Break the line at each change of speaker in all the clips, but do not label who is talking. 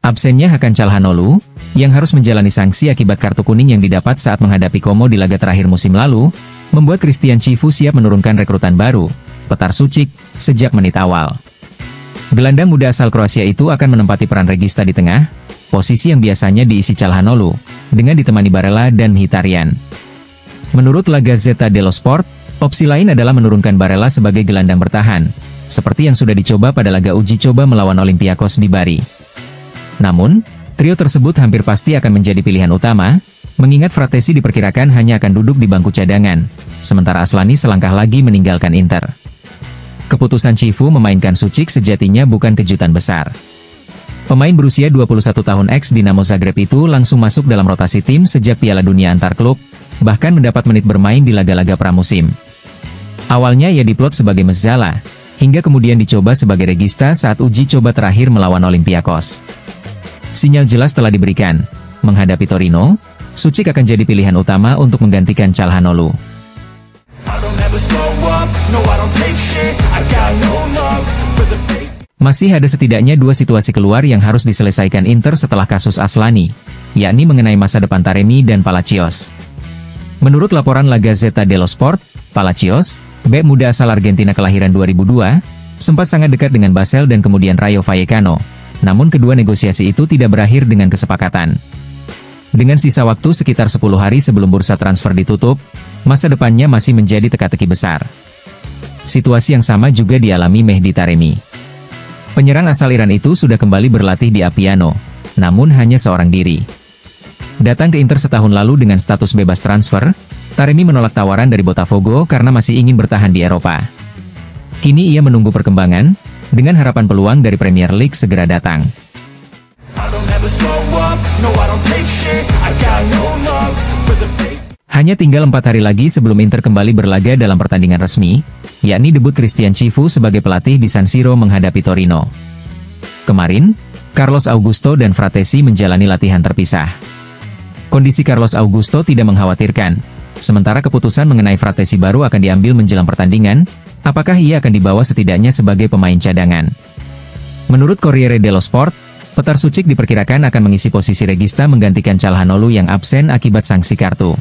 Absennya Hakan Calhanoglu, yang harus menjalani sanksi akibat kartu kuning yang didapat saat menghadapi Como di laga terakhir musim lalu, membuat Christian Chivu siap menurunkan rekrutan baru, Petar Sucic, sejak menit awal. Gelandang muda asal Kroasia itu akan menempati peran regista di tengah, posisi yang biasanya diisi Calhanoglu, dengan ditemani Barella dan Mkhitaryan. Menurut La Gazzetta dello Sport, opsi lain adalah menurunkan Barella sebagai gelandang bertahan, seperti yang sudah dicoba pada laga uji coba melawan Olympiakos di Bari. Namun, trio tersebut hampir pasti akan menjadi pilihan utama, mengingat Fratesi diperkirakan hanya akan duduk di bangku cadangan, sementara Aslani selangkah lagi meninggalkan Inter. Keputusan Chivu memainkan Sucic sejatinya bukan kejutan besar. Pemain berusia 21 tahun ex Dinamo Zagreb itu langsung masuk dalam rotasi tim sejak Piala Dunia antar klub, bahkan mendapat menit bermain di laga-laga pramusim. Awalnya ia diplot sebagai Mezzala, hingga kemudian dicoba sebagai regista saat uji coba terakhir melawan Olympiakos. Sinyal jelas telah diberikan, menghadapi Torino, Sucic akan jadi pilihan utama untuk menggantikan Calhanoglu. Masih ada setidaknya dua situasi keluar yang harus diselesaikan Inter setelah kasus Aslani, yakni mengenai masa depan Taremi dan Palacios. Menurut laporan La Gazzetta dello Sport, Palacios, bek muda asal Argentina kelahiran 2002, sempat sangat dekat dengan Basel dan kemudian Rayo Vallecano. Namun kedua negosiasi itu tidak berakhir dengan kesepakatan. Dengan sisa waktu sekitar 10 hari sebelum bursa transfer ditutup, masa depannya masih menjadi teka-teki besar. Situasi yang sama juga dialami Mehdi Taremi. Penyerang asal Iran itu sudah kembali berlatih di Appiano, namun hanya seorang diri. Datang ke Inter setahun lalu dengan status bebas transfer, Taremi menolak tawaran dari Botafogo karena masih ingin bertahan di Eropa. Kini ia menunggu perkembangan, dengan harapan peluang dari Premier League segera datang. Hanya tinggal 4 hari lagi sebelum Inter kembali berlaga dalam pertandingan resmi, yakni debut Christian Chivu sebagai pelatih di San Siro menghadapi Torino. Kemarin, Carlos Augusto dan Fratesi menjalani latihan terpisah. Kondisi Carlos Augusto tidak mengkhawatirkan, sementara keputusan mengenai Fratesi baru akan diambil menjelang pertandingan, apakah ia akan dibawa setidaknya sebagai pemain cadangan. Menurut Corriere dello Sport, Petar Sucic diperkirakan akan mengisi posisi regista menggantikan Calhanoglu yang absen akibat sanksi kartu.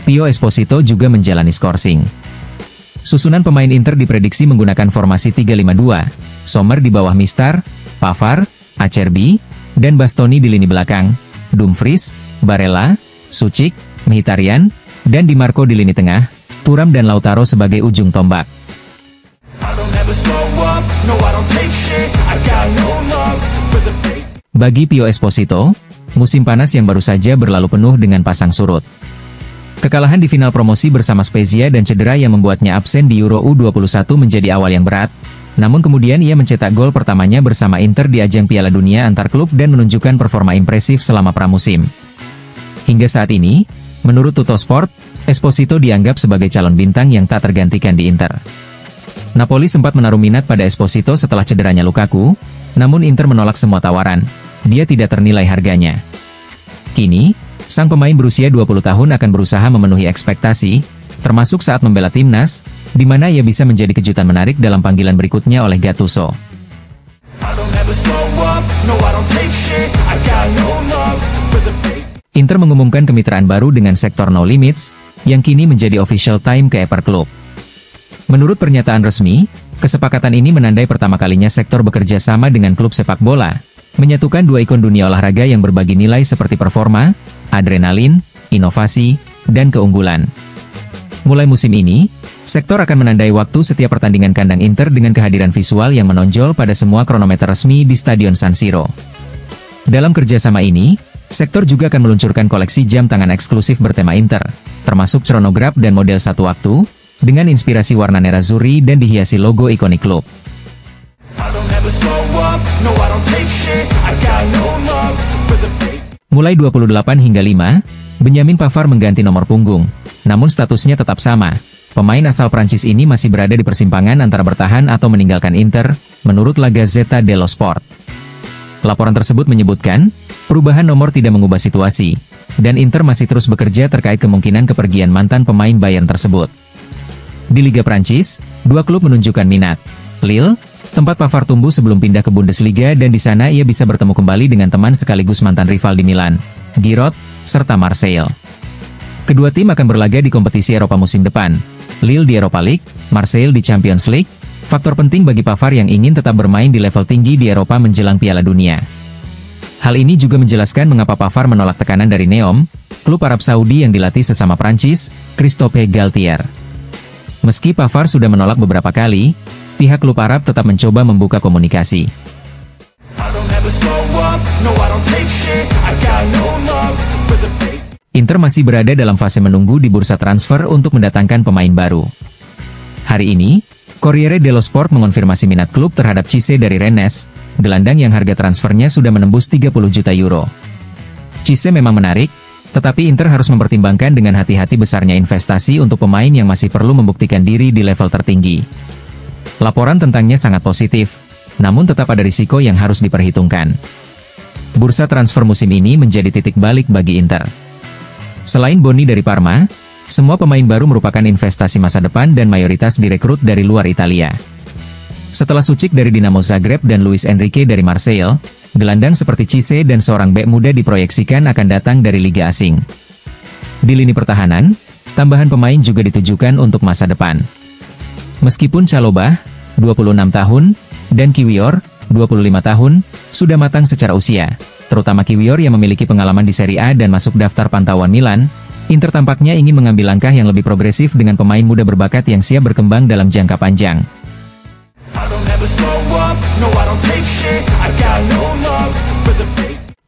Pio Esposito juga menjalani skorsing. Susunan pemain Inter diprediksi menggunakan formasi 3-5-2, Sommer di bawah Mistar, Pavard, Acerbi, dan Bastoni di lini belakang, Dumfries, Barella, Sucic, Mkhitaryan, dan Di Marco di lini tengah, Thuram dan Lautaro sebagai ujung tombak. Bagi Pio Esposito, musim panas yang baru saja berlalu penuh dengan pasang surut. Kekalahan di final promosi bersama Spezia dan cedera yang membuatnya absen di Euro U21 menjadi awal yang berat, namun kemudian ia mencetak gol pertamanya bersama Inter di ajang Piala Dunia antar klub dan menunjukkan performa impresif selama pramusim. Hingga saat ini, menurut Tuttosport, Esposito dianggap sebagai calon bintang yang tak tergantikan di Inter. Napoli sempat menaruh minat pada Esposito setelah cederanya Lukaku, namun Inter menolak semua tawaran. Dia tidak ternilai harganya. Kini, sang pemain berusia 20 tahun akan berusaha memenuhi ekspektasi, termasuk saat membela timnas, di mana ia bisa menjadi kejutan menarik dalam panggilan berikutnya oleh Gattuso. Inter mengumumkan kemitraan baru dengan sektor No Limits, yang kini menjadi official time ke Eper Club. Menurut pernyataan resmi, kesepakatan ini menandai pertama kalinya sektor bekerja sama dengan klub sepak bola, menyatukan dua ikon dunia olahraga yang berbagi nilai seperti performa, adrenalin, inovasi, dan keunggulan. Mulai musim ini, sektor akan menandai waktu setiap pertandingan kandang Inter dengan kehadiran visual yang menonjol pada semua kronometer resmi di Stadion San Siro. Dalam kerjasama ini, sektor juga akan meluncurkan koleksi jam tangan eksklusif bertema Inter, termasuk chronograph dan model satu waktu, dengan inspirasi warna nerazzurri dan dihiasi logo ikonik klub. Mulai 28 hingga 5, Benjamin Pavard mengganti nomor punggung, namun statusnya tetap sama. Pemain asal Prancis ini masih berada di persimpangan antara bertahan atau meninggalkan Inter, menurut La Gazzetta dello Sport. Laporan tersebut menyebutkan, perubahan nomor tidak mengubah situasi, dan Inter masih terus bekerja terkait kemungkinan kepergian mantan pemain Bayern tersebut. Di Liga Prancis, dua klub menunjukkan minat. Lille, tempat Pavard tumbuh sebelum pindah ke Bundesliga, dan di sana ia bisa bertemu kembali dengan teman sekaligus mantan rival di Milan, Giroud, serta Marseille. Kedua tim akan berlaga di kompetisi Eropa musim depan, Lille di Europa League, Marseille di Champions League, faktor penting bagi Pavard yang ingin tetap bermain di level tinggi di Eropa menjelang Piala Dunia. Hal ini juga menjelaskan mengapa Pavard menolak tekanan dari Neom, klub Arab Saudi yang dilatih sesama Prancis, Christophe Galtier. Meski Pavard sudah menolak beberapa kali, pihak klub Arab tetap mencoba membuka komunikasi. Inter masih berada dalam fase menunggu di bursa transfer untuk mendatangkan pemain baru. Hari ini, Corriere dello Sport mengonfirmasi minat klub terhadap Cisse dari Rennes, gelandang yang harga transfernya sudah menembus 30 juta euro. Cisse memang menarik, tetapi Inter harus mempertimbangkan dengan hati-hati besarnya investasi untuk pemain yang masih perlu membuktikan diri di level tertinggi. Laporan tentangnya sangat positif, namun tetap ada risiko yang harus diperhitungkan. Bursa transfer musim ini menjadi titik balik bagi Inter. Selain Boni dari Parma, semua pemain baru merupakan investasi masa depan dan mayoritas direkrut dari luar Italia. Setelah Suchik dari Dinamo Zagreb dan Luis Enrique dari Marseille, gelandang seperti Cisse dan seorang bek muda diproyeksikan akan datang dari liga asing. Di lini pertahanan, tambahan pemain juga ditujukan untuk masa depan. Meskipun Chalobah, 26 tahun, dan Kiwior, 25 tahun, sudah matang secara usia, terutama Kiwior yang memiliki pengalaman di Serie A dan masuk daftar pantauan Milan, Inter tampaknya ingin mengambil langkah yang lebih progresif dengan pemain muda berbakat yang siap berkembang dalam jangka panjang.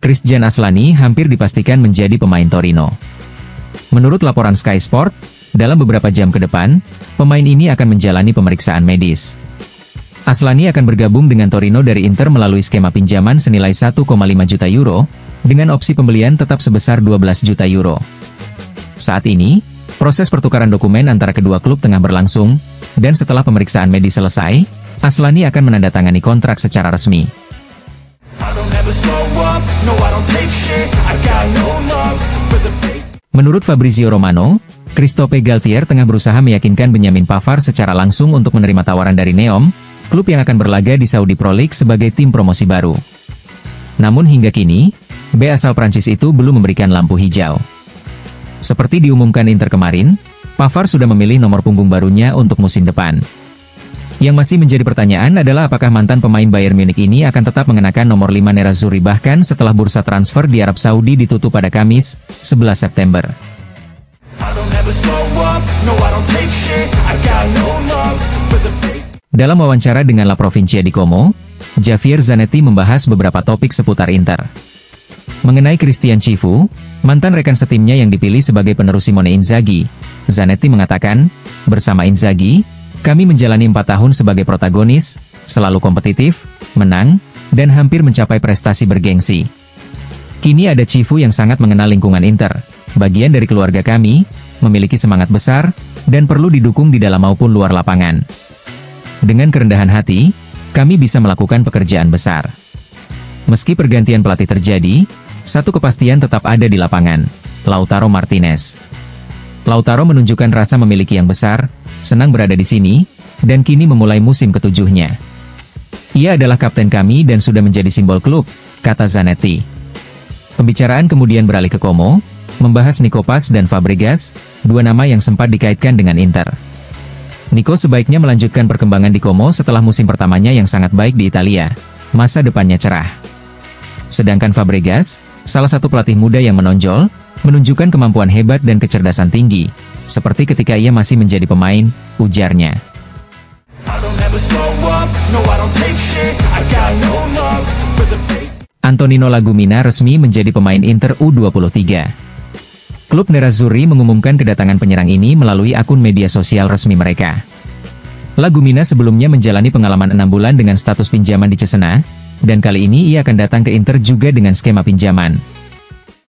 Christian Aslani hampir dipastikan menjadi pemain Torino. Menurut laporan Sky Sport, dalam beberapa jam ke depan, pemain ini akan menjalani pemeriksaan medis. Aslani akan bergabung dengan Torino dari Inter melalui skema pinjaman senilai 1,5 juta euro, dengan opsi pembelian tetap sebesar 12 juta euro. Saat ini, proses pertukaran dokumen antara kedua klub tengah berlangsung, dan setelah pemeriksaan medis selesai, Aslani akan menandatangani kontrak secara resmi. Menurut Fabrizio Romano, Christophe Galtier tengah berusaha meyakinkan Benjamin Pavard secara langsung untuk menerima tawaran dari Neom, klub yang akan berlaga di Saudi Pro League sebagai tim promosi baru. Namun hingga kini, bek asal Prancis itu belum memberikan lampu hijau. Seperti diumumkan Inter kemarin, Pavard sudah memilih nomor punggung barunya untuk musim depan. Yang masih menjadi pertanyaan adalah apakah mantan pemain Bayern Munich ini akan tetap mengenakan nomor 5 Nerazzurri bahkan setelah bursa transfer di Arab Saudi ditutup pada Kamis, 11 September. Dalam wawancara dengan La Provincia di Como, Javier Zanetti membahas beberapa topik seputar Inter. Mengenai Christian Cifu, mantan rekan setimnya yang dipilih sebagai penerus Simone Inzaghi, Zanetti mengatakan, "Bersama Inzaghi, kami menjalani 4 tahun sebagai protagonis, selalu kompetitif, menang, dan hampir mencapai prestasi bergengsi. Kini ada Cifu yang sangat mengenal lingkungan Inter, bagian dari keluarga kami, memiliki semangat besar, dan perlu didukung di dalam maupun luar lapangan. Dengan kerendahan hati, kami bisa melakukan pekerjaan besar." Meski pergantian pelatih terjadi, satu kepastian tetap ada di lapangan, Lautaro Martinez. Lautaro menunjukkan rasa memiliki yang besar, senang berada di sini, dan kini memulai musim ke-7-nya. "Ia adalah kapten kami dan sudah menjadi simbol klub," kata Zanetti. Pembicaraan kemudian beralih ke Como, membahas Nico Paz dan Fabregas, dua nama yang sempat dikaitkan dengan Inter. Nico sebaiknya melanjutkan perkembangan di Como setelah musim pertamanya yang sangat baik di Italia. Masa depannya cerah. Sedangkan Fabregas, salah satu pelatih muda yang menonjol, menunjukkan kemampuan hebat dan kecerdasan tinggi, seperti ketika ia masih menjadi pemain, ujarnya. Antonino Lagumina resmi menjadi pemain Inter U23. Klub Nerazzurri mengumumkan kedatangan penyerang ini melalui akun media sosial resmi mereka. Lagumina sebelumnya menjalani pengalaman 6 bulan dengan status pinjaman di Cesena, dan kali ini ia akan datang ke Inter juga dengan skema pinjaman.